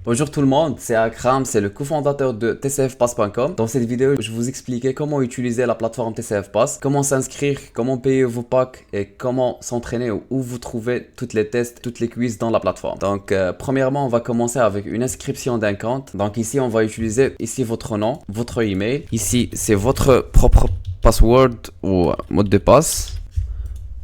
Bonjour tout le monde, c'est Akram, c'est le cofondateur de tcfpass.com. Dans cette vidéo, je vais vous expliquer comment utiliser la plateforme TCF Pass, comment s'inscrire, comment payer vos packs et comment s'entraîner ou où vous trouvez toutes les tests, toutes les quiz dans la plateforme. Donc, premièrement, on va commencer avec une inscription d'un compte. Donc ici, on va utiliser ici votre nom, votre email. Ici, c'est votre propre password ou mot de passe.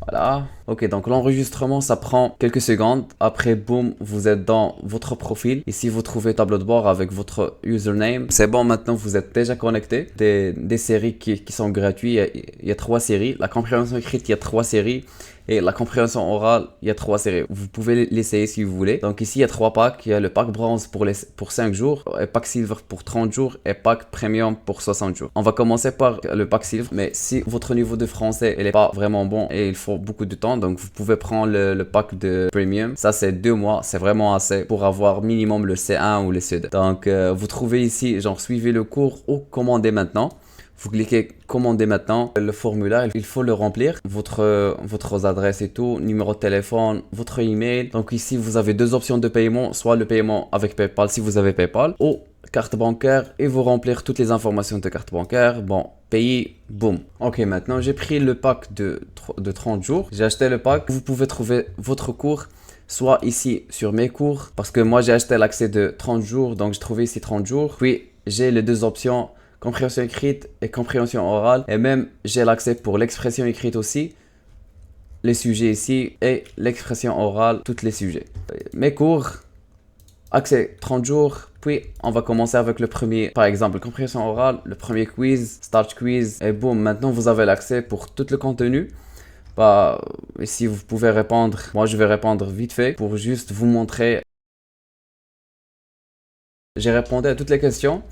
Voilà. Ok, donc l'enregistrement, ça prend quelques secondes. Après, boum, vous êtes dans votre profil. Ici, vous trouvez tableau de bord avec votre username. C'est bon, maintenant, vous êtes déjà connecté. Des séries qui sont gratuites. Il y a 3 séries. La compréhension écrite, il y a 3 séries. Et la compréhension orale, il y a 3 séries. Vous pouvez l'essayer si vous voulez. Donc ici, il y a 3 packs. Il y a le pack bronze pour 5 jours, et pack silver pour 30 jours et pack premium pour 60 jours. On va commencer par le pack silver. Mais si votre niveau de français n'est pas vraiment bon et il faut beaucoup de temps, donc vous pouvez prendre le pack de premium. Ça, c'est 2 mois. C'est vraiment assez pour avoir minimum le C1 ou le C2. Donc, vous trouvez ici, genre, suivez le cours ou commandez maintenant. Vous cliquez commander maintenant. Le formulaire, il faut le remplir. Votre adresse et tout, numéro de téléphone, votre email. Donc ici, vous avez 2 options de paiement. Soit le paiement avec PayPal si vous avez PayPal ou carte bancaire et vous remplir toutes les informations de carte bancaire. Bon, payer, boum. Ok, maintenant j'ai pris le pack de 30 jours. J'ai acheté le pack. Vous pouvez trouver votre cours soit ici sur mes cours parce que moi j'ai acheté l'accès de 30 jours. Donc je trouvais ici 30 jours. Puis j'ai les 2 options. Compréhension écrite et compréhension orale. Et même, j'ai l'accès pour l'expression écrite aussi. Les sujets ici et l'expression orale, tous les sujets. Mes cours, accès 30 jours. Puis, on va commencer avec le premier. Par exemple, compréhension orale, le premier quiz, start quiz. Et boum, maintenant, vous avez l'accès pour tout le contenu. Bah, ici, vous pouvez répondre. Moi, je vais répondre vite fait pour juste vous montrer. J'ai répondu à toutes les questions.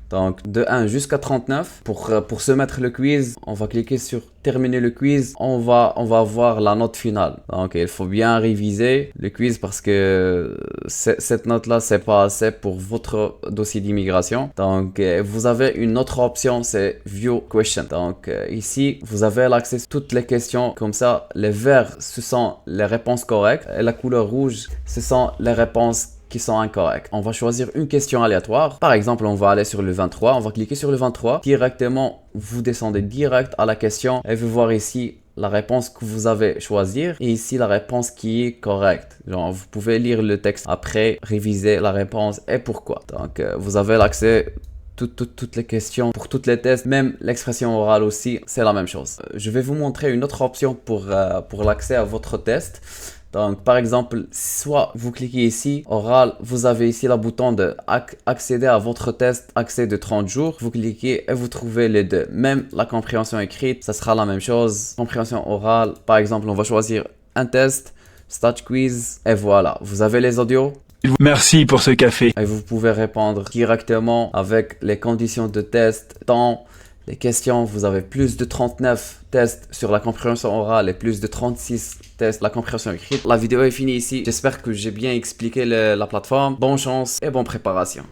Donc de 1 jusqu'à 39. Pour se mettre le quiz, on va cliquer sur terminer le quiz. On va voir la note finale. Donc il faut bien réviser le quiz parce que cette note-là, c'est pas assez pour votre dossier d'immigration. Donc vous avez une autre option, c'est View Question. Donc ici, vous avez l'accès à toutes les questions. Comme ça, les verts, ce sont les réponses correctes. Et la couleur rouge, ce sont les réponses qui sont incorrects. On va choisir une question aléatoire. Par exemple, on va aller sur le 23. On va cliquer sur le 23. Directement, vous descendez direct à la question et vous voir ici la réponse que vous avez choisir et ici la réponse qui est correcte. Genre, vous pouvez lire le texte après, réviser la réponse et pourquoi. Donc, vous avez l'accès toutes les questions, pour toutes les tests, même l'expression orale aussi, c'est la même chose. Je vais vous montrer une autre option pour l'accès à votre test. Donc, par exemple, soit vous cliquez ici, oral, vous avez ici le bouton de accéder à votre test, accès de 30 jours. Vous cliquez et vous trouvez les deux. Même la compréhension écrite, ça sera la même chose. Compréhension orale, par exemple, on va choisir un test, start quiz, et voilà. Vous avez les audios. Merci pour ce café. Et vous pouvez répondre directement avec les conditions de test, temps, les questions. Vous avez plus de 39 tests sur la compréhension orale et plus de 36 tests la compréhension écrite. La vidéo est finie ici. J'espère que j'ai bien expliqué la plateforme. Bonne chance et bonne préparation.